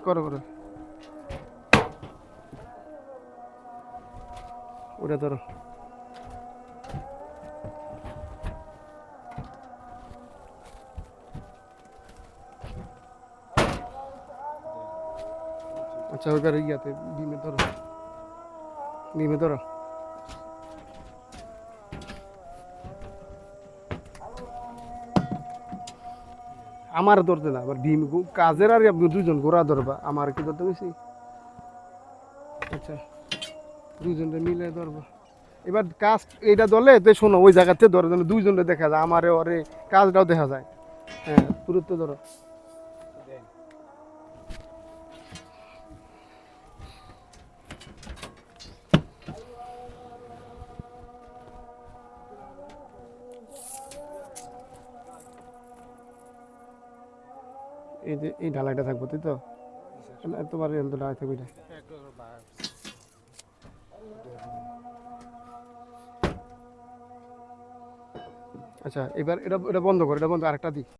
করো করো, ওটা ধরো। আচ্ছা ওইবার ইয়াতে ডিমে ধরো, ডিমে ধরো। আমার ধরতে না, আবার ডিম কাজের আর আপনি দুজন ঘোরা ধরবা, আমার কি ধরতে বেশি। আচ্ছা দুজনটা মিলে ধরবা। এবার কাজ এইটা ধরলে তো শোনো, ওই জায়গাতে ধরো যেন দুইজনে দেখা যায়, আমারে ওরে কাজটাও দেখা যায়। হ্যাঁ পুরুত্ব ধরো। এই যে এই ঢালাইটা থাকবো তাই তো, না, তোমার এই ঢালাই থাকবে এটা। আচ্ছা এবার এটা এটা বন্ধ করো, এটা বন্ধ, আরেকটা দিই।